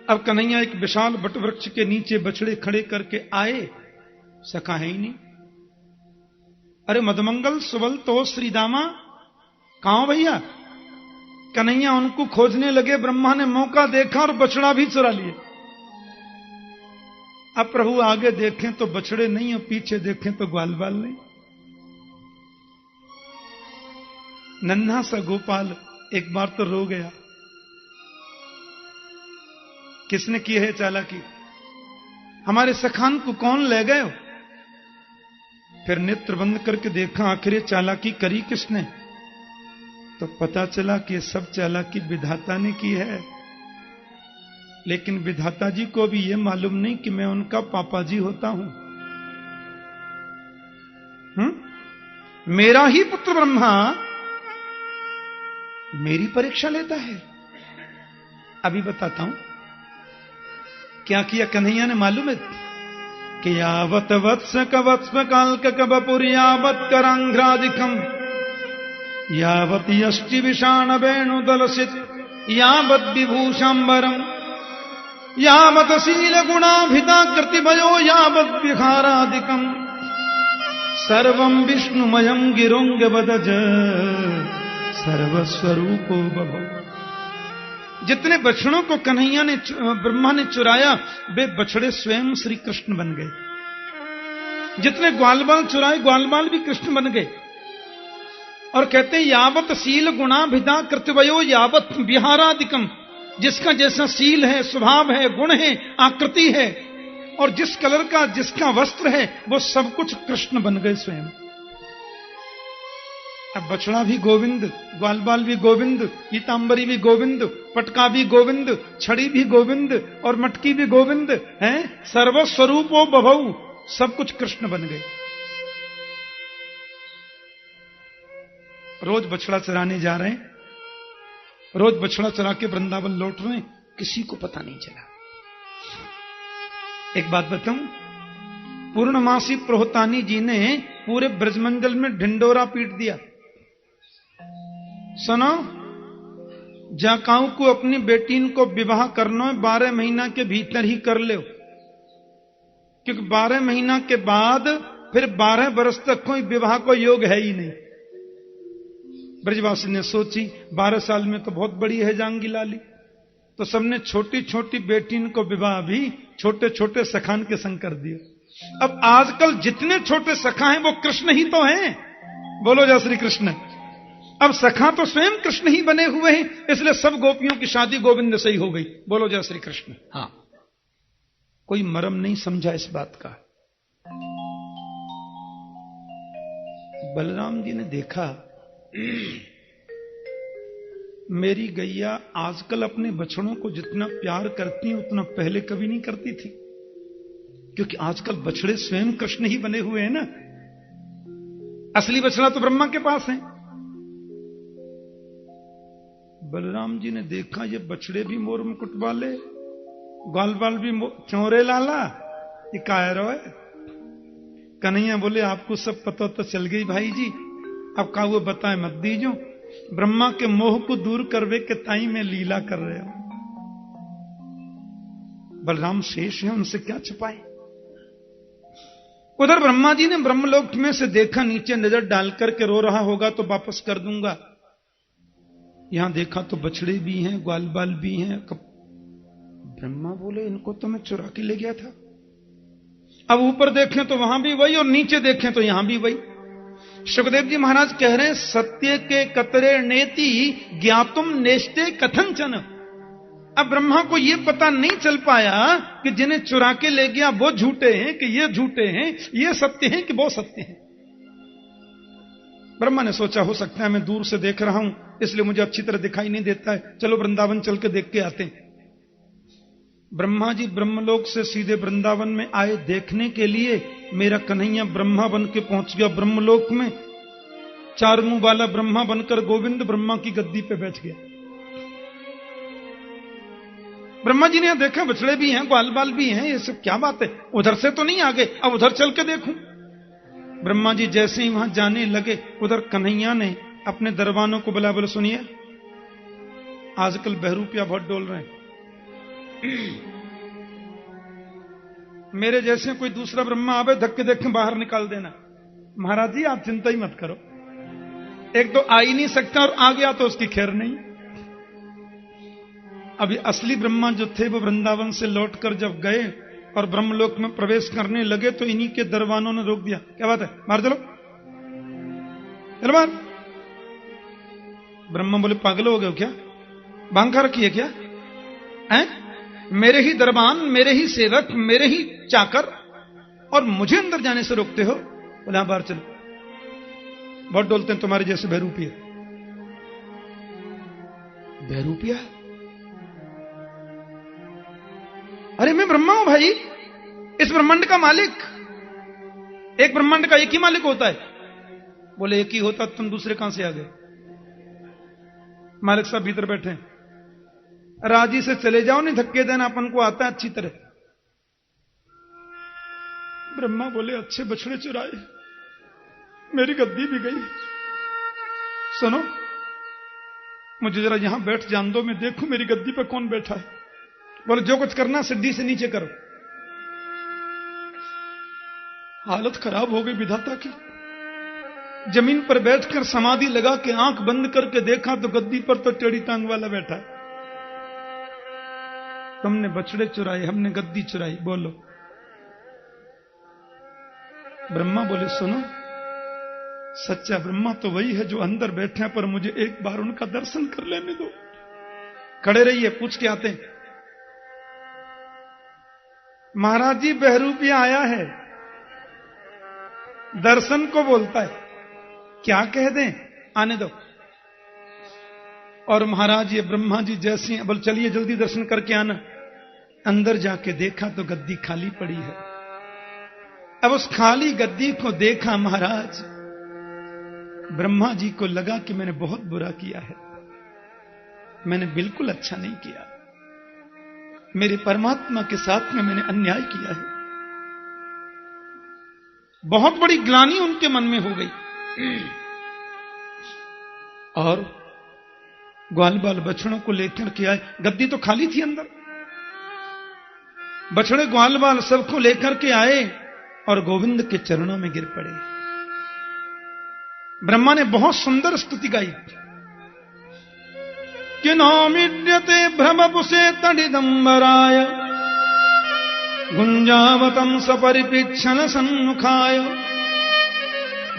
अब कन्हैया एक विशाल वटवृक्ष के नीचे बछड़े खड़े करके आए, सखा है ही नहीं। अरे मदमंगल सुबल तो श्री दामा, कहां भैया? कन्हैया उनको खोजने लगे। ब्रह्मा ने मौका देखा और बछड़ा भी चुरा लिए। अब प्रभु आगे देखें तो बछड़े नहीं और पीछे देखें तो ग्वाल बाल नहीं। नन्हा सा गोपाल एक बार तो रो गया। किसने की है चालाकी? हमारे सखान को कौन ले गए? फिर नेत्र बंद करके देखा आखिर ये चालाकी करी किसने, तो पता चला कि ये सब चालाकी विधाता ने की है। लेकिन विधाता जी को भी ये मालूम नहीं कि मैं उनका पापा जी होता हूं। मेरा ही पुत्र ब्रह्मा मेरी परीक्षा लेता है। अभी बताता हूं क्या किया कन्हैया ने, मालूम है? कि यावत वत्स कवत्स काल कबपुर यावत करांघ्रादिकम यावत यष्टि विषाण वेणु दलसित यावत विभूषांबरम यावत शील गुणाभिता कृतिभयो यावत विहारादिकम सर्वं विष्णुमयं गिरोंग बदज सर्वस्वरूपो बभो। जितने बछड़ों को कन्हैया ने ब्रह्मा ने चुराया वे बछड़े स्वयं श्री कृष्ण बन गए। जितने ग्वालबाल चुराए ग्वालबाल भी कृष्ण बन गए। और कहते हैं यावत शील गुणाभिधा कृतवयो यावत विहारादिकम, जिसका जैसा शील है, स्वभाव है, गुण है, आकृति है और जिस कलर का जिसका वस्त्र है वो सब कुछ कृष्ण बन गए स्वयं। अब बछड़ा भी गोविंद, ग्वालबाल भी गोविंद, पीतांबरी भी गोविंद, पटका भी गोविंद, छड़ी भी गोविंद और मटकी भी गोविंद हैं। सर्वस्वरूपो बभौ, सब कुछ कृष्ण बन गए। रोज बछड़ा चराने जा रहे हैं, रोज बछड़ा चरा के वृंदावन लौट रहे हैं, किसी को पता नहीं चला। एक बात बताऊं, पूर्णमासी प्रोहतानी जी ने पूरे ब्रजमंडल में ढिंडोरा पीट दिया। सुनो, जाकाऊ को अपनी बेटीन को विवाह करना है 12 महीना के भीतर ही कर ले, क्योंकि 12 महीना के बाद फिर 12 वर्ष तक कोई विवाह को योग है ही नहीं। ब्रजवासी ने सोची 12 साल में तो बहुत बड़ी है जांगी लाली, तो सबने छोटी छोटी बेटीन को विवाह भी छोटे छोटे सखान के संग कर दिया। अब आजकल जितने छोटे सखा हैं वो कृष्ण ही तो हैं। बोलो जय श्री कृष्ण। अब सखा तो स्वयं कृष्ण ही बने हुए हैं, इसलिए सब गोपियों की शादी गोविंद से ही हो गई। बोलो जय श्री कृष्ण। हाँ, कोई मर्म नहीं समझा इस बात का। बलराम जी ने देखा मेरी गैया आजकल अपने बछड़ों को जितना प्यार करती है उतना पहले कभी नहीं करती थी, क्योंकि आजकल बछड़े स्वयं कृष्ण ही बने हुए हैं ना। असली बछड़ा तो ब्रह्मा के पास है। बलराम जी ने देखा ये बछड़े भी मोर मुकुट वाले, ग्वालबाल भी चौरे लाला, ये कायरो है। कन्हैया बोले आपको सब पता तो चल गई भाई जी, अब का वो बताए मत दीजो। ब्रह्मा के मोह को दूर करवे के ताई में लीला कर रहे हो। बलराम शेष है, उनसे क्या छुपाए। उधर ब्रह्मा जी ने ब्रह्मलोक में से देखा, नीचे नजर डालकर के रो रहा होगा तो वापस कर दूंगा। यहां देखा तो बछड़े भी हैं, ग्वालबाल भी हैं। ब्रह्मा बोले इनको तो मैं चुरा के ले गया था। अब ऊपर देखें तो वहां भी वही और नीचे देखें तो यहां भी वही। सुखदेव जी महाराज कह रहे हैं सत्य के कतरे नेति ज्ञातुम नेष्टे कथंचन। अब ब्रह्मा को यह पता नहीं चल पाया कि जिन्हें चुरा के ले गया वो झूठे हैं कि ये झूठे हैं, ये सत्य हैं कि वो सत्य हैं। ब्रह्मा ने सोचा हो सकता है मैं दूर से देख रहा हूं इसलिए मुझे अच्छी तरह दिखाई नहीं देता है, चलो वृंदावन चल के देख के आते हैं। ब्रह्मा जी ब्रह्मलोक से सीधे वृंदावन में आए देखने के लिए। मेरा कन्हैया ब्रह्मा बन के पहुंच गया ब्रह्मलोक में। 4 मुंह वाला ब्रह्मा बनकर गोविंद ब्रह्मा की गद्दी पे बैठ गया। ब्रह्मा जी ने यहां देखा बछड़े भी हैं, ग्वालबाल भी हैं, ये सब क्या बात है, उधर से तो नहीं आ गए, अब उधर चल के देखूं। ब्रह्मा जी जैसे ही वहां जाने लगे उधर कन्हैया ने अपने दरबानों को बुला, बोले सुनिए आजकल बहरूपिया बहुत डोल रहे हैं, मेरे जैसे कोई दूसरा ब्रह्मा आवे, धक्के देख के बाहर निकाल देना। महाराज जी आप चिंता ही मत करो, एक तो आ ही नहीं सकता और आ गया तो उसकी खैर नहीं। अभी असली ब्रह्मा जो थे वो वृंदावन से लौटकर जब गए और ब्रह्मलोक में प्रवेश करने लगे तो इन्हीं के दरबानों ने रोक दिया। क्या बात है, मार चलो, चलो मार। ब्रह्मा बोले पागल हो गए क्या, बांका रखी है क्या हैं? मेरे ही दरबान, मेरे ही सेवक, मेरे ही चाकर, और मुझे अंदर जाने से रोकते हो? बोले हाँ बाहर चलो, बहुत डोलते हैं तुम्हारे जैसे बहरूपिया। बहरूपिया? अरे मैं ब्रह्मा हूं भाई, इस ब्रह्मांड का मालिक। एक ब्रह्मांड का एक ही मालिक होता है। बोले एक ही होता, तुम दूसरे कहां से आ गए? मालिक साहब भीतर बैठे हैं, राजी से चले जाओ, नहीं धक्के देना, अपन को आता है अच्छी तरह। ब्रह्मा बोले अच्छे बछड़े चुराए, मेरी गद्दी भी गई। सुनो, मुझे जरा यहां बैठ जान दो, मैं देखूं मेरी गद्दी पर कौन बैठा है। बोले जो कुछ करना सीढ़ी से नीचे करो। हालत खराब हो गई विधाता की। जमीन पर बैठकर समाधि लगा के आंख बंद करके देखा तो गद्दी पर तो टेढ़ी टांग वाला बैठा है। तुमने बछड़े चुराए, हमने गद्दी चुराई, बोलो। ब्रह्मा बोले सुनो, सच्चा ब्रह्मा तो वही है जो अंदर बैठे हैं, पर मुझे एक बार उनका दर्शन कर लेने दो। खड़े रहिए, पूछ के आते हैं। महाराज जी बहरूपिया आया है, दर्शन को बोलता है, क्या कह दें, आने दो। और महाराज ये ब्रह्मा जी जैसे हैं, बोल चलिए जल्दी दर्शन करके आना। अंदर जाके देखा तो गद्दी खाली पड़ी है। अब उस खाली गद्दी को देखा महाराज, ब्रह्मा जी को लगा कि मैंने बहुत बुरा किया है, मैंने बिल्कुल अच्छा नहीं किया, मेरे परमात्मा के साथ में मैंने अन्याय किया है। बहुत बड़ी ग्लानि उनके मन में हो गई। और ग्वाल बाल बछड़ों को लेकर के आए, गद्दी तो खाली थी अंदर, बछड़े ग्वाल बाल सबको लेकर के आए और गोविंद के चरणों में गिर पड़े। ब्रह्मा ने बहुत सुंदर स्तुति गाई कि नौमिड्यते भ्रमपुसे तडिदंबराय गुंजावतं सपरिपिच्छन सन्मुखाय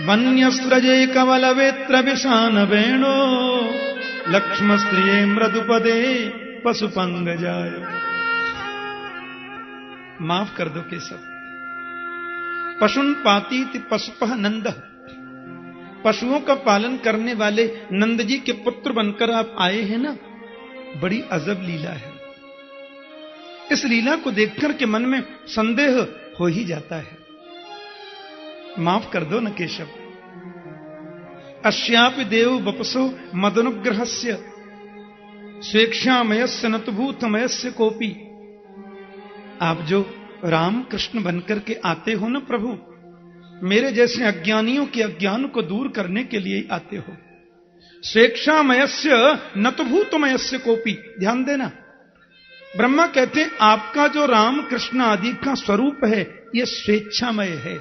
वन्यस्रजे कवलवेत्र विशान वेणो लक्ष्मस्त्रिये मृदुपदे पशुपंगजाय। माफ कर दो केशव। पशुन पातीति पशुपः नंदः, पशुओं का पालन करने वाले नंद जी के पुत्र बनकर आप आए हैं ना, बड़ी अजब लीला है। इस लीला को देखकर के मन में संदेह हो ही जाता है। माफ कर दो न केशव। अस्यापि देव वपसो मदनुग्रहस्य स्वेक्षामयस्य नतभूतमयस्य कोपि। आप जो राम कृष्ण बनकर के आते हो ना प्रभु, मेरे जैसे अज्ञानियों के अज्ञान को दूर करने के लिए आते हो। स्वेक्षामयस्य नतभूतमयस्य कोपि, ध्यान देना। ब्रह्मा कहते हैं आपका जो राम कृष्ण आदि का स्वरूप है यह स्वेच्छामय है,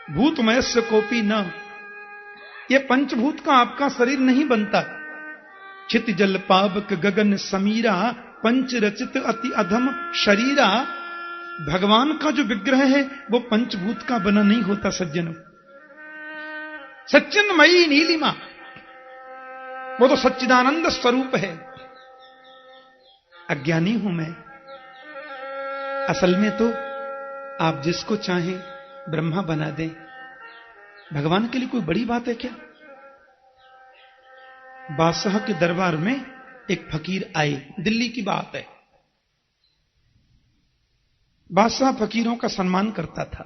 भूतमयस्य कोपि न। यह पंचभूत का आपका शरीर नहीं बनता। चित जल पावक गगन समीरा पंच रचित अति अधम शरीरा। भगवान का जो विग्रह है वो पंचभूत का बना नहीं होता सज्जनों। सच्चिन्मयी नीलिमा, वो तो सच्चिदानंद स्वरूप है। अज्ञानी हूं मैं। असल में तो आप जिसको चाहें ब्रह्मा बना दें, भगवान के लिए कोई बड़ी बात है क्या? बादशाह के दरबार में एक फकीर आए, दिल्ली की बात है। बादशाह फकीरों का सम्मान करता था।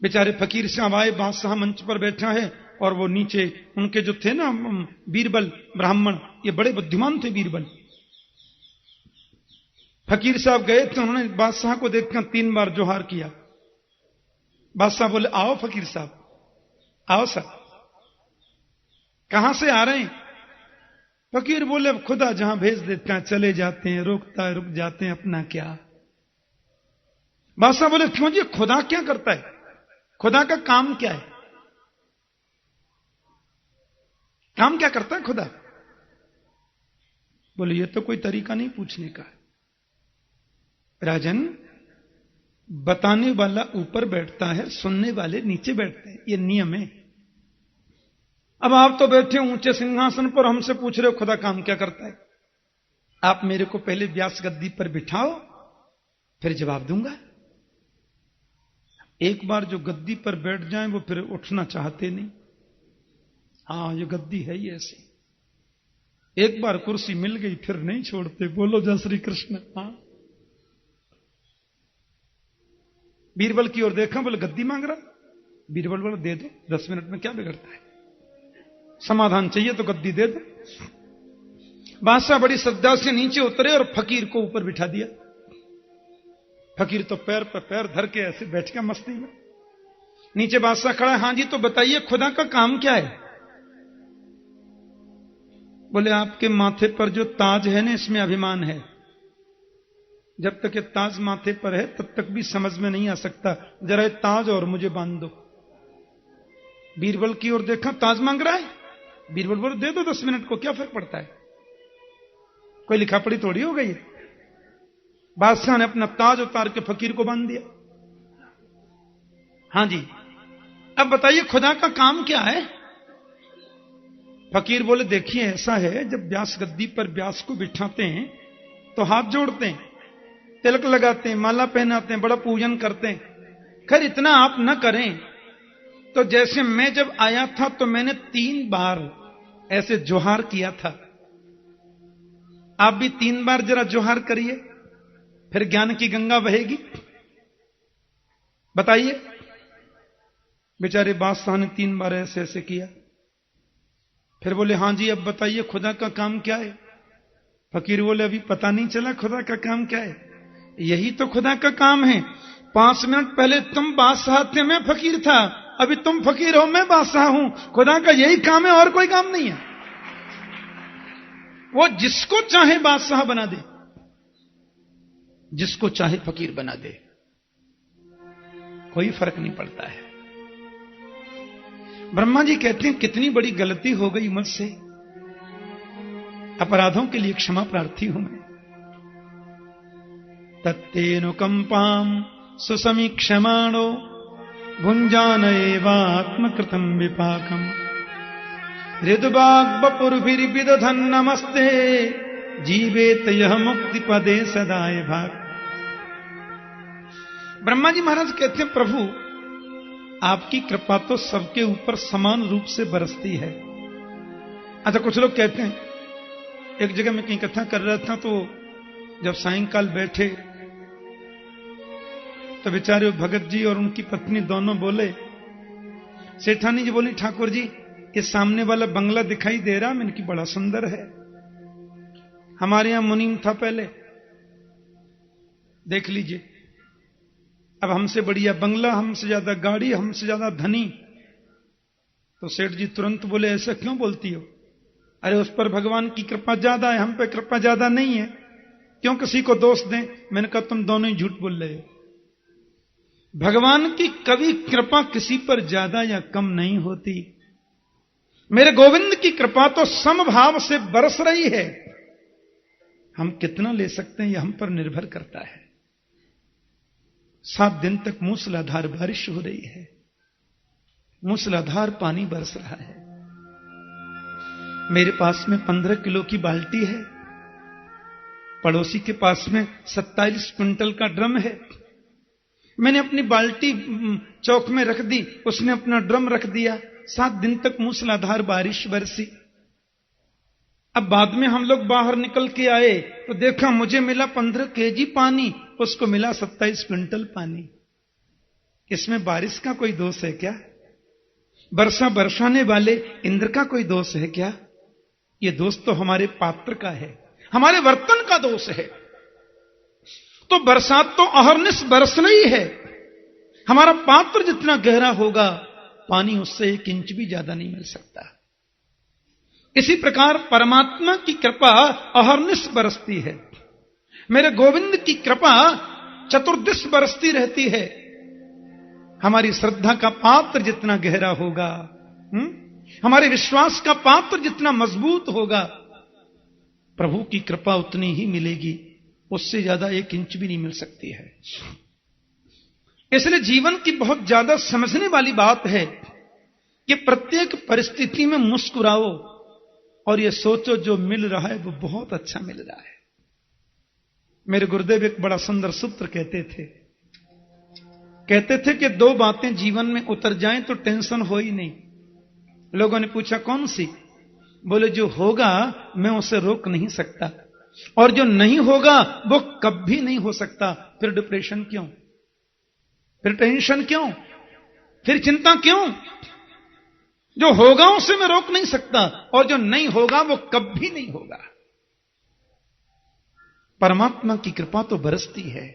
बेचारे फकीर साहब आए, बादशाह मंच पर बैठा है और वो नीचे उनके जो थे ना बीरबल ब्राह्मण, ये बड़े बुद्धिमान थे बीरबल। फकीर साहब गए तो उन्होंने बादशाह को देखकर 3 बार जोहार किया। बादशाह बोले आओ फकीर साहब, आओ सर। कहां से आ रहे हैं? फकीर बोले अब खुदा जहां भेज देता है चले जाते हैं, रोकता है रुक जाते हैं, अपना क्या। बादशाह बोले क्यों जी, खुदा क्या करता है, खुदा का काम क्या है, काम क्या करता है खुदा। बोले ये तो कोई तरीका नहीं पूछने का। राजन, बताने वाला ऊपर बैठता है, सुनने वाले नीचे बैठते हैं, ये नियम है। अब आप तो बैठे ऊंचे सिंहासन पर, हमसे पूछ रहे हो खुदा काम क्या करता है। आप मेरे को पहले व्यास गद्दी पर बिठाओ, फिर जवाब दूंगा। एक बार जो गद्दी पर बैठ जाएं वो फिर उठना चाहते नहीं। हाँ ये गद्दी है ही ऐसी, एक बार कुर्सी मिल गई फिर नहीं छोड़ते। बोलो जय श्री कृष्ण। हाँ, बीरबल की ओर देखा, बोले गद्दी मांग रहा। बीरबल बोले दे दो, 10 मिनट में क्या बिगड़ता है, समाधान चाहिए तो गद्दी दे दो। बादशाह बड़ी श्रद्धा से नीचे उतरे और फकीर को ऊपर बिठा दिया। फकीर तो पैर पर पैर धर के ऐसे बैठ गया मस्ती में। नीचे बादशाह खड़ा है। हाँ जी, तो बताइए खुदा का काम क्या है। बोले आपके माथे पर जो ताज है ना, इसमें अभिमान है। जब तक ये ताज माथे पर है तब तक भी समझ में नहीं आ सकता, जरा ये ताज और मुझे बांध दो। बीरबल की ओर देखा, ताज मांग रहा है। बीरबल बोले दे दो 10 मिनट को, क्या फर्क पड़ता है, कोई लिखा पढ़ी थोड़ी हो गई। बादशाह ने अपना ताज उतार के फकीर को बांध दिया। हाँ जी, अब बताइए खुदा का काम क्या है। फकीर बोले देखिए ऐसा है, जब व्यास गद्दी पर व्यास को बिठाते हैं तो हाथ जोड़ते हैं, तिलक लगाते हैं, माला पहनाते हैं, बड़ा पूजन करते हैं। खैर इतना आप न करें तो जैसे मैं जब आया था तो मैंने 3 बार ऐसे जोहार किया था, आप भी 3 बार जरा जोहार करिए, फिर ज्ञान की गंगा बहेगी। बताइए। बेचारे बादशाह ने 3 बार ऐसे ऐसे किया। फिर बोले हाँ जी अब बताइए खुदा का काम क्या है। फकीर बोले अभी पता नहीं चला खुदा का काम क्या है। यही तो खुदा का काम है। 5 मिनट पहले तुम बादशाह थे, मैं फकीर था, अभी तुम फकीर हो, मैं बादशाह हूं। खुदा का यही काम है और कोई काम नहीं है। वो जिसको चाहे बादशाह बना दे, जिसको चाहे फकीर बना दे, कोई फर्क नहीं पड़ता है। ब्रह्मा जी कहते हैं कितनी बड़ी गलती हो गई मुझसे, अपराधों के लिए क्षमा प्रार्थी हूं मैं। तत्तेनुकंपाम सुसमीक्षमाणो भुंजान एवात्मकृतम विपाकम हृदबाग बपुर्भिर्विदधन नमस्ते जीवेत यह मुक्ति पदे सदाए भाग। ब्रह्मा जी महाराज कहते हैं प्रभु आपकी कृपा तो सबके ऊपर समान रूप से बरसती है। अच्छा कुछ लोग कहते हैं, एक जगह मैं कहीं कथा कर रहा था तो जब सायंकाल बैठे तो बेचारे भगत जी और उनकी पत्नी दोनों बोले, सेठानी जी बोली ठाकुर जी ये सामने वाला बंगला दिखाई दे रहा, मैंने कि बड़ा सुंदर है, हमारे यहां मुनीम था पहले, देख लीजिए। अब हमसे बढ़िया बंगला, हमसे ज्यादा गाड़ी, हमसे ज्यादा धनी। तो सेठ जी तुरंत बोले ऐसा क्यों बोलती हो, अरे उस पर भगवान की कृपा ज्यादा है, हम पे कृपा ज्यादा नहीं है, क्यों किसी को दोष दें। मैंने कहा तुम दोनों ही झूठ बोल रहे हो। भगवान की कभी कृपा किसी पर ज्यादा या कम नहीं होती। मेरे गोविंद की कृपा तो समभाव से बरस रही है, हम कितना ले सकते हैं यह हम पर निर्भर करता है। 7 दिन तक मूसलाधार बारिश हो रही है, मूसलाधार पानी बरस रहा है। मेरे पास में 15 किलो की बाल्टी है, पड़ोसी के पास में 27 क्विंटल का ड्रम है। मैंने अपनी बाल्टी चौक में रख दी, उसने अपना ड्रम रख दिया। 7 दिन तक मूसलाधार बारिश बरसी। अब बाद में हम लोग बाहर निकल के आए तो देखा मुझे मिला 15 केजी पानी, उसको मिला 27 क्विंटल पानी। इसमें बारिश का कोई दोष है क्या? वर्षा बरसाने वाले इंद्र का कोई दोष है क्या? ये दोष तो हमारे पात्र का है, हमारे वर्तन का दोष है। तो बरसात तो अहर्निश बरस रही है, हमारा पात्र जितना गहरा होगा पानी उससे 1 इंच भी ज्यादा नहीं मिल सकता। इसी प्रकार परमात्मा की कृपा अहर्निश बरसती है। मेरे गोविंद की कृपा चतुर्दिश बरसती रहती है। हमारी श्रद्धा का पात्र जितना गहरा होगा, हमारे विश्वास का पात्र जितना मजबूत होगा, प्रभु की कृपा उतनी ही मिलेगी, उससे ज्यादा 1 इंच भी नहीं मिल सकती है। इसलिए जीवन की बहुत ज्यादा समझने वाली बात है कि प्रत्येक परिस्थिति में मुस्कुराओ और ये सोचो जो मिल रहा है वो बहुत अच्छा मिल रहा है। मेरे गुरुदेव एक बड़ा सुंदर सूत्र कहते थे कि 2 बातें जीवन में उतर जाएं तो टेंशन हो ही नहीं। लोगों ने पूछा कौन सी? बोले जो होगा मैं उसे रोक नहीं सकता, और जो नहीं होगा वो कभी नहीं हो सकता। फिर डिप्रेशन क्यों? फिर टेंशन क्यों? फिर चिंता क्यों? जो होगा उसे मैं रोक नहीं सकता, और जो नहीं होगा वो कभी नहीं होगा। परमात्मा की कृपा तो बरसती है,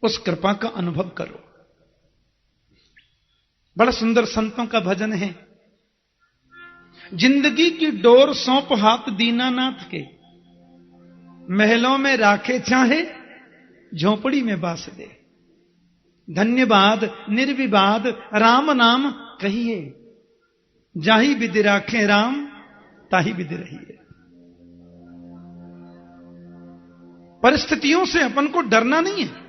उस कृपा का अनुभव करो। बड़ा सुंदर संतों का भजन है, जिंदगी की डोर सौंप हाथ दीनानाथ के, महलों में राखे चाहे झोपड़ी में बास दे। धन्यवाद निर्विवाद राम नाम कहिए, जाही विधि राखे राम ताही विधि रहिए। परिस्थितियों से अपन को डरना नहीं है।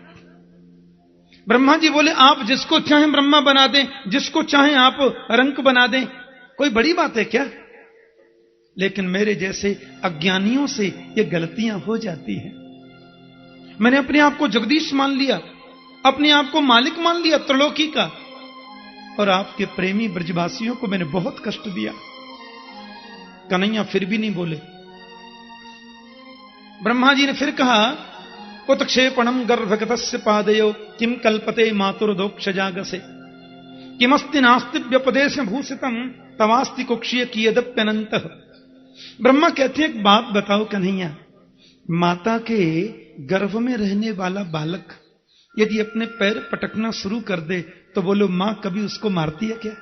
ब्रह्मा जी बोले आप जिसको चाहें ब्रह्मा बना दें, जिसको चाहें आप रंक बना दें, कोई बड़ी बात है क्या? लेकिन मेरे जैसे अज्ञानियों से ये गलतियां हो जाती हैं। मैंने अपने आप को जगदीश मान लिया, अपने आप को मालिक मान लिया त्रिलोकी का, और आपके प्रेमी ब्रजवासियों को मैंने बहुत कष्ट दिया। कन्हैया फिर भी नहीं बोले। ब्रह्मा जी ने फिर कहा उत्क्षेपणम गर्भगतस्य पादयो किम कल्पते मातुर्दोक्ष जागसे किमस्ति नास्ति व्यपदेश भूषितम तवास्ति कुक्षीय कियदप्यनंत। ब्रह्मा कहते हैं एक बात बताओ कन्हैया, माता के गर्भ में रहने वाला बालक यदि अपने पैर पटकना शुरू कर दे तो बोलो मां कभी उसको मारती है क्या?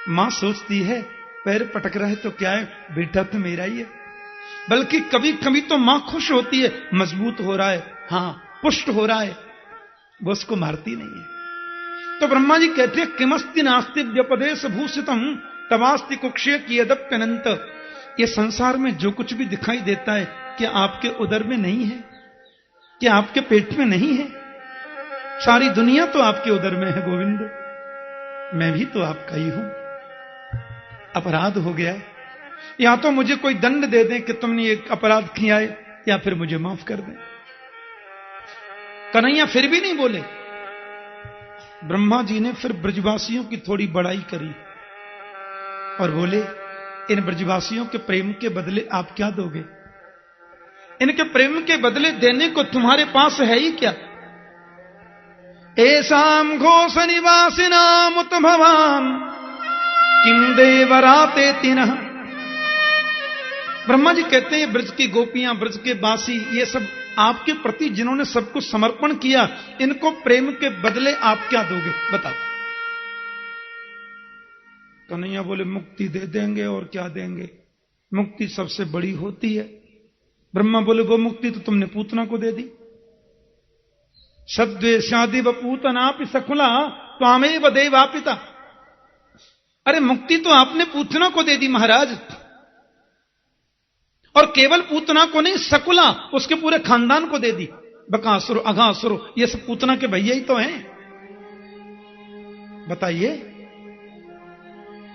मां सोचती है पैर पटक रहा है तो क्या है, बेटा तो मेरा ही है। बल्कि कभी कभी तो मां खुश होती है, मजबूत हो रहा है, हां पुष्ट हो रहा है, वो उसको मारती नहीं है। तो ब्रह्मा जी कहते हैं किमस्ति नास्ति व्यपदेश भूषितम तवास्ति कुक्षय कियदप्यनंत। ये संसार में जो कुछ भी दिखाई देता है क्या आपके उदर में नहीं है? क्या आपके पेट में नहीं है? सारी दुनिया तो आपके उदर में है गोविंद, मैं भी तो आपका ही हूं। अपराध हो गया है, या तो मुझे कोई दंड दे दें कि तुमने एक अपराध किया है, या फिर मुझे माफ कर दें। कन्हैया फिर भी नहीं बोले। ब्रह्मा जी ने फिर ब्रजवासियों की थोड़ी बड़ाई करी और बोले इन ब्रजवासियों के प्रेम के बदले आप क्या दोगे? इनके प्रेम के बदले देने को तुम्हारे पास है ही क्या? ऐसाम घोष निवासिनाम उत भवान किम देवराते तिनः। ब्रह्मा जी कहते हैं ब्रज की गोपियां, ब्रज के बासी, ये सब आपके प्रति जिन्होंने सब कुछ समर्पण किया, इनको प्रेम के बदले आप क्या दोगे बताओ? कन्हैया बोले मुक्ति दे देंगे, और क्या देंगे, मुक्ति सबसे बड़ी होती है। ब्रह्मा बोले वो मुक्ति तो तुमने पूतना को दे दी। सद्वेशादि व पूतनापि सकुला त्वामेव देवापिता। अरे मुक्ति तो आपने पूतना को दे दी महाराज, और केवल पूतना को नहीं, सकुला उसके पूरे खानदान को दे दी। बकासुर अघासुर ये सब पूतना के भैया ही तो हैं। बताइए,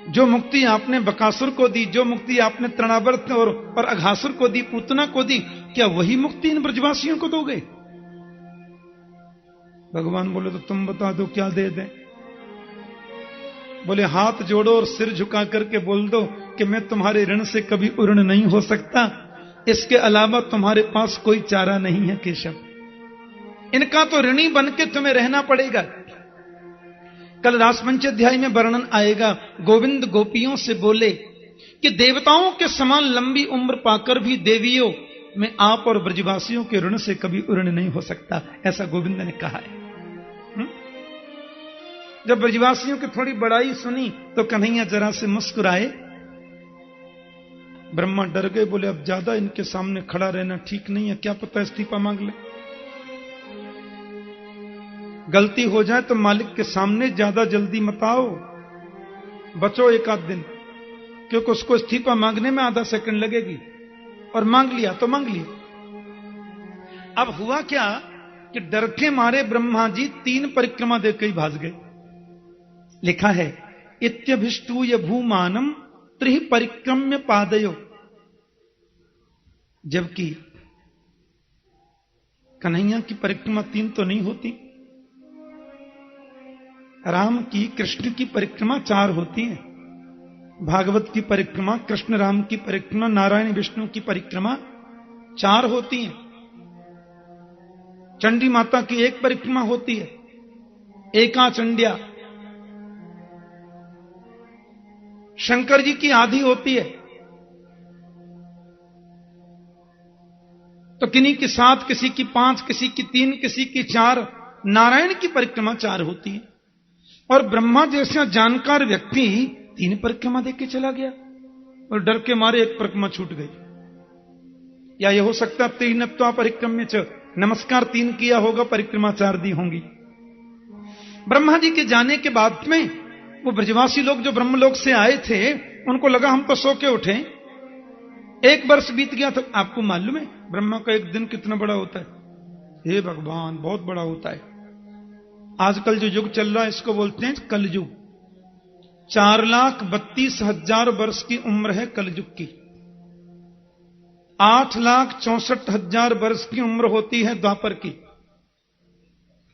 जो मुक्ति आपने बकासुर को दी, जो मुक्ति आपने तृणावर्त और अघासुर को दी, पूतना को दी, क्या वही मुक्ति इन ब्रजवासियों को दोगे? भगवान बोले तो तुम बता दो क्या दे दें। बोले हाथ जोड़ो और सिर झुका करके बोल दो कि मैं तुम्हारे ऋण से कभी उऋण नहीं हो सकता, इसके अलावा तुम्हारे पास कोई चारा नहीं है केशव। इनका तो ऋणी बन के तुम्हें रहना पड़ेगा। कल रासपंच अध्याय में वर्णन आएगा, गोविंद गोपियों से बोले कि देवताओं के समान लंबी उम्र पाकर भी देवियों में आप और ब्रजवासियों के ऋण से कभी उऋण नहीं हो सकता, ऐसा गोविंद ने कहा है। जब ब्रजवासियों की थोड़ी बड़ाई सुनी तो कन्हैया जरा से मुस्कुराए ब्रह्मा डर गए, बोले अब ज्यादा इनके सामने खड़ा रहना ठीक नहीं है, क्या पता इस्तीफा मांग ले, गलती हो जाए तो मालिक के सामने ज्यादा जल्दी मत आओ, बचो एक आध दिन, क्योंकि उसको इस्तीफा मांगने में आधा सेकंड लगेगी, और मांग लिया तो मांग लिया। अब हुआ क्या कि डर के मारे ब्रह्मा जी 3 परिक्रमा देकर ही भाग गए। लिखा है इत्यभिष्टूय भूमानम त्रिहि परिक्रम्य पादयो, जबकि कन्हैया की परिक्रमा 3 तो नहीं होती, राम की कृष्ण की परिक्रमा 4 होती है। भागवत की परिक्रमा, कृष्ण राम की परिक्रमा, नारायण विष्णु की परिक्रमा 4 होती हैं। चंडी माता की 1 परिक्रमा होती है, एका चंड्या। शंकर जी की आधी होती है, तो किन्हीं की 7, किसी की 5, किसी की 3, किसी की 4। नारायण की परिक्रमा 4 होती है, और ब्रह्मा जैसा जानकार व्यक्ति 3 परिक्रमा देके चला गया, और डर के मारे 1 परिक्रमा छूट गई। या यह हो सकता 3 परिक्रम्य च, नमस्कार 3 किया होगा, परिक्रमा 4 दी होंगी। ब्रह्मा जी के जाने के बाद में वो ब्रजवासी लोग जो ब्रह्मलोक से आए थे, उनको लगा हम तो सो के उठे, 1 वर्ष बीत गया। तो आपको मालूम है ब्रह्मा का 1 दिन कितना बड़ा होता है? हे भगवान, बहुत बड़ा होता है। आजकल जो युग चल रहा है इसको बोलते हैं कलयुग। 4,32,000 वर्ष की उम्र है कलयुग की। 8,64,000 वर्ष की उम्र होती है द्वापर की।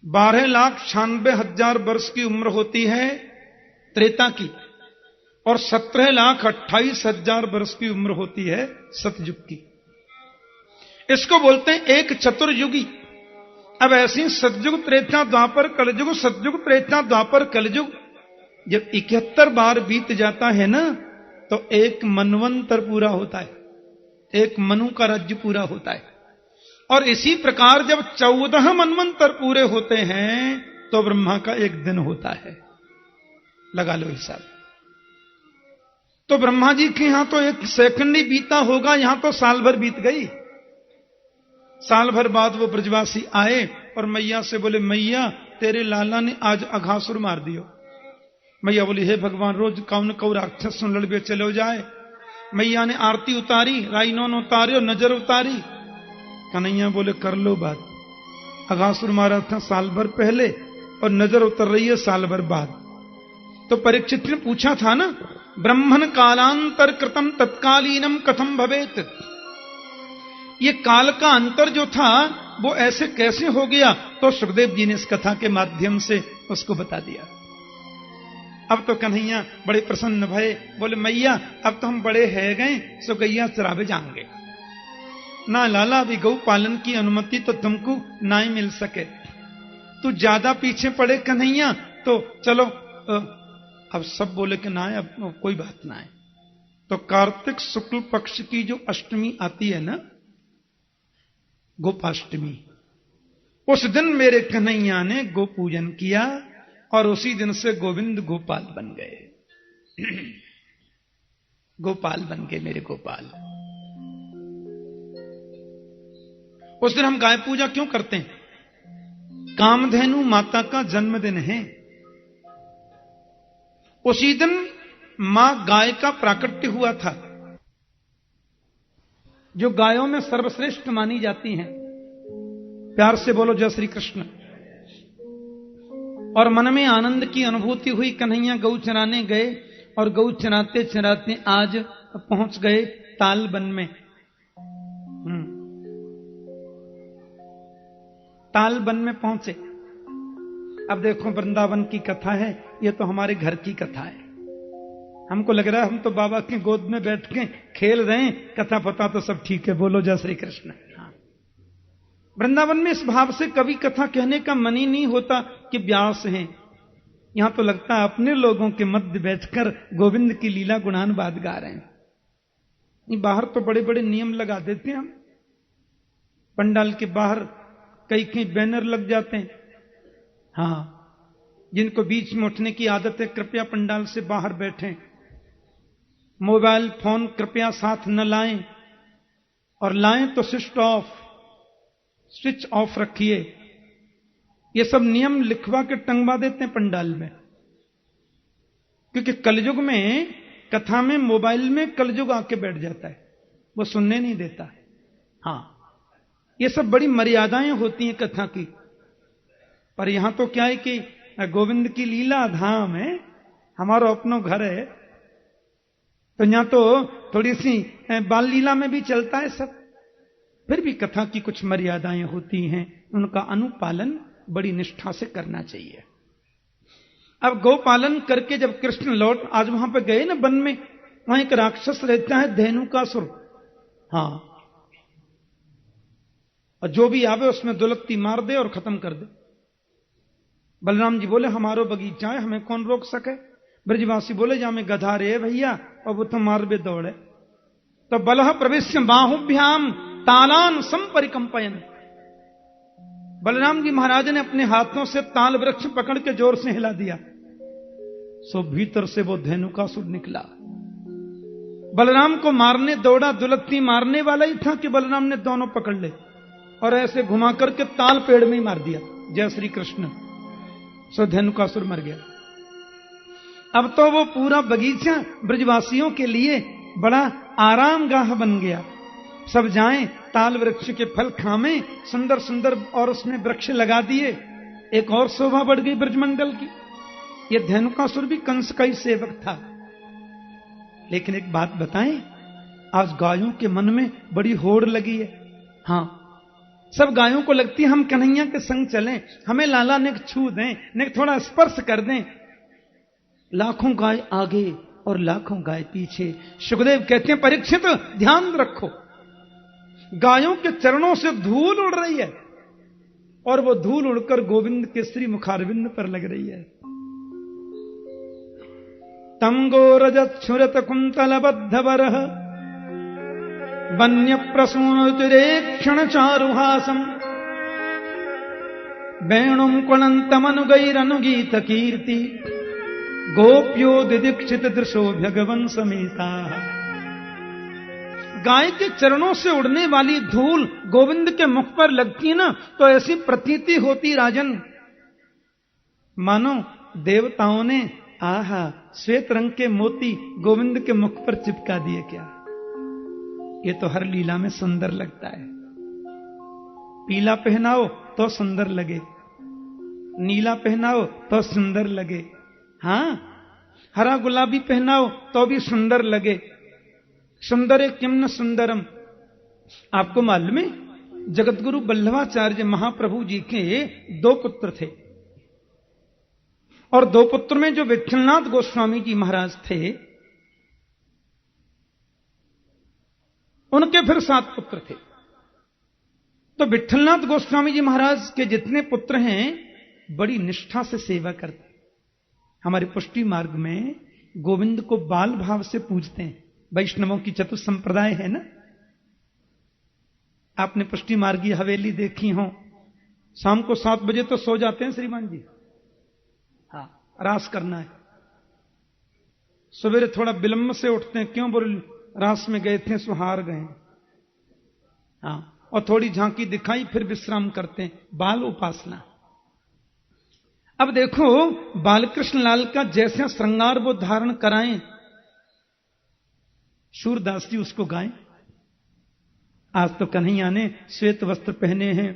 12,96,000 वर्ष की उम्र होती है त्रेता की, और 17,28,000 वर्ष की उम्र होती है सतयुग की। इसको बोलते हैं एक चतुर्युगी। अब ऐसी सतयुग, त्रेता, द्वापर, कलयुग, सतयुग, त्रेता, द्वापर, कलयुग जब 71 बार बीत जाता है ना, तो एक मनवंतर पूरा होता है, एक मनु का राज्य पूरा होता है। और इसी प्रकार जब 14 मनवंतर पूरे होते हैं तो ब्रह्मा का 1 दिन होता है। लगा लो हिसाब। तो ब्रह्मा जी के यहां तो 1 सेकंड ही बीता होगा, यहां तो साल भर बीत गई। साल भर बाद वो ब्रजवासी आए और मैया से बोले, मैया तेरे लाला ने आज अघासुर मार दियो। मैया बोली, हे भगवान, रोज कौन कौ राक्षस लड़बे चलो जाए। मैया ने आरती उतारी, राइनोन उतारे और नजर उतारी। कन्हैया बोले, कर लो बात। अघासुर मारा था साल भर पहले और नजर उतर रही है साल भर बाद। तो परीक्षित ने पूछा था ना, ब्रह्मन कालांतर कृतम तत्कालीनम कथम भवेत, ये काल का अंतर जो था वो ऐसे कैसे हो गया? तो सुखदेव जी ने इस कथा के माध्यम से उसको बता दिया। अब तो कन्हैया बड़े प्रसन्न भये, बोले, मैया अब तो हम बड़े है गए, सो गैया चरावे जाएंगे ना। लाला, अभी गौ पालन की अनुमति तो तुमको ना ही मिल सके। तू ज्यादा पीछे पड़े कन्हैया, तो चलो अब सब बोले कि ना है, अब कोई बात ना है। तो कार्तिक शुक्ल पक्ष की जो अष्टमी आती है ना, गोपाष्टमी, उस दिन मेरे कन्हैया ने गो पूजन किया और उसी दिन से गोविंद गोपाल बन गए। गोपाल बन गए मेरे गोपाल। उस दिन हम गाय पूजा क्यों करते हैं? कामधेनु माता का जन्मदिन है। उसी दिन मां गाय का प्राकट्य हुआ था, जो गायों में सर्वश्रेष्ठ मानी जाती हैं। प्यार से बोलो जय श्री कृष्ण। और मन में आनंद की अनुभूति हुई। कन्हैया गौ चराने गए और गौ चराते चराते आज पहुंच गए तालबन में। तालबन में पहुंचे। अब देखो, वृंदावन की कथा है, ये तो हमारे घर की कथा है। हमको लग रहा है हम तो बाबा की गोद में बैठ के खेल रहे हैं, कथा पता तो सब ठीक है। बोलो जय श्री कृष्ण। वृंदावन में इस भाव से कभी कथा कहने का मन ही नहीं होता कि व्यास हैं। यहां तो लगता है अपने लोगों के मध्य बैठकर गोविंद की लीला गुणान बात गा रहे हैं। बाहर तो बड़े बड़े नियम लगा देते हैं हम। पंडाल के बाहर कई कई बैनर लग जाते हैं। हाँ, जिनको बीच में उठने की आदत है कृपया पंडाल से बाहर बैठें। मोबाइल फोन कृपया साथ न लाएं, और लाएं तो स्विच ऑफ रखिए। ये सब नियम लिखवा के टंगवा देते हैं पंडाल में, क्योंकि कलयुग में कथा में मोबाइल में कलयुग आके बैठ जाता है, वो सुनने नहीं देता। हां, ये सब बड़ी मर्यादाएं होती हैं कथा की। पर यहां तो क्या है कि गोविंद की लीला धाम है, हमारा अपनो घर है, तो यहां तो थोड़ी सी बाल लीला में भी चलता है सब। फिर भी कथा की कुछ मर्यादाएं होती हैं, उनका अनुपालन बड़ी निष्ठा से करना चाहिए। अब गोपालन करके जब कृष्ण लौट, आज वहां पे गए ना वन में, वहां एक राक्षस रहता है धेनुकासुर। हां, और जो भी आवे उसमें दुलत्ती मार दे और खत्म कर दे। बलराम जी बोले हमारो बगीचा है, हमें कौन रोक सके। ब्रजवासी बोले जा में गधा रे भैया, और वो तो मार बे दौड़े। तो बलह प्रवेश्य बाहुभ्याम तालान संपरिकंपयन, बलराम जी महाराज ने अपने हाथों से ताल वृक्ष पकड़ के जोर से हिला दिया, सो भीतर से वो धेनुकासुर निकला। बलराम को मारने दौड़ा, दुलत्ती मारने वाला ही था कि बलराम ने दोनों पकड़ ले और ऐसे घुमा करके ताल पेड़ में ही मार दिया। जय श्री कृष्ण। सो धेनुकासुर मर गया। अब तो वो पूरा बगीचा ब्रजवासियों के लिए बड़ा आरामगाह बन गया। सब जाएं, ताल वृक्ष के फल खामें, सुंदर सुंदर, और उसमें वृक्ष लगा दिए। एक और शोभा बढ़ गई ब्रजमंडल की। ये धेनुकासुर भी कंस का ही सेवक था। लेकिन एक बात बताएं, आज गायों के मन में बड़ी होड़ लगी है। हां, सब गायों को लगती है हम कन्हैया के संग चलें, हमें लाला ने छू दें, ने थोड़ा स्पर्श कर दें। लाखों गाय आगे और लाखों गाय पीछे। सुखदेव कहते हैं परीक्षित ध्यान रखो, गायों के चरणों से धूल उड़ रही है, और वो धूल उड़कर गोविंद के श्री मुखारविंद पर लग रही है। तम गोरजत छुरत कुंतल बद्धवरः वन्य प्रसूनुतिरेक्षण चारुहासम वेणुम कुणंतमनुगैरनुगीत कीर्ति गोप्यो दिदीक्षित दृशो भगवन समेता। गाय के चरणों से उड़ने वाली धूल गोविंद के मुख पर लगती ना, तो ऐसी प्रतीति होती राजन, मानो देवताओं ने आहा श्वेत रंग के मोती गोविंद के मुख पर चिपका दिए। क्या ये तो हर लीला में सुंदर लगता है। पीला पहनाओ तो सुंदर लगे, नीला पहनाओ तो सुंदर लगे, हां हरा गुलाबी पहनाओ तो भी सुंदर लगे। सुंदर किम न सुंदरम। आपको मालूम है, जगतगुरु वल्लभाचार्य महाप्रभु जी के 2 पुत्र थे, और 2 पुत्र में जो विठलनाथ गोस्वामी जी महाराज थे, उनके फिर 7 पुत्र थे। तो विठलनाथ गोस्वामी जी महाराज के जितने पुत्र हैं, बड़ी निष्ठा से सेवा करते। हमारे पुष्टि मार्ग में गोविंद को बाल भाव से पूजते हैं। वैष्णवों की चतुर्थ संप्रदाय है ना। आपने पुष्टि मार्गी हवेली देखी हो, शाम को 7 बजे तो सो जाते हैं श्रीमान जी। हाँ, रास करना है। सवेरे थोड़ा विलंब से उठते हैं, क्यों बोले रास में गए थे सुहार गए। हाँ, और थोड़ी झांकी दिखाई, फिर विश्राम करते हैं। बाल उपासना। अब देखो बालकृष्ण लाल का जैसा श्रृंगार वो धारण कराएं, सूरदास जी उसको गाएं। आज तो कन्हैया ने श्वेत वस्त्र पहने हैं,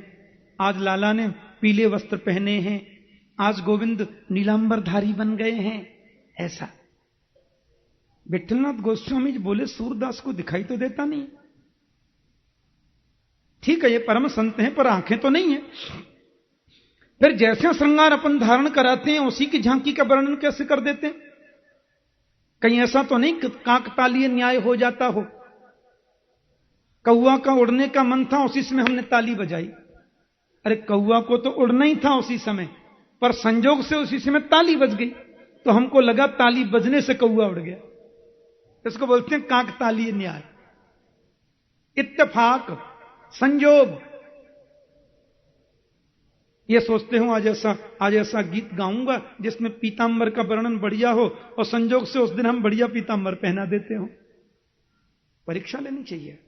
आज लाला ने पीले वस्त्र पहने हैं, आज गोविंद नीलांबरधारी बन गए हैं। ऐसा विठलनाथ गोस्वामी जी बोले सूरदास को दिखाई तो देता नहीं। ठीक है, ये परम संत हैं, पर आंखें तो नहीं है। फिर जैसे श्रृंगार अपन धारण कराते हैं, उसी की झांकी का वर्णन कैसे कर देते हैं? कहीं ऐसा तो नहीं काकतालीय न्याय हो जाता हो, कौआ का उड़ने का मन था, उसी समय हमने ताली बजाई। अरे कौआ को तो उड़ना ही था उसी समय, पर संजोग से उसी समय ताली बज गई, तो हमको लगा ताली बजने से कौआ उड़ गया। इसको बोलते हैं काकतालीय न्याय, इत्तेफाक, संजोग। ये सोचते हो आज ऐसा गीत गाऊंगा जिसमें पीतांबर का वर्णन बढ़िया हो, और संजोग से उस दिन हम बढ़िया पीतांबर पहना देते हो। परीक्षा लेनी चाहिए।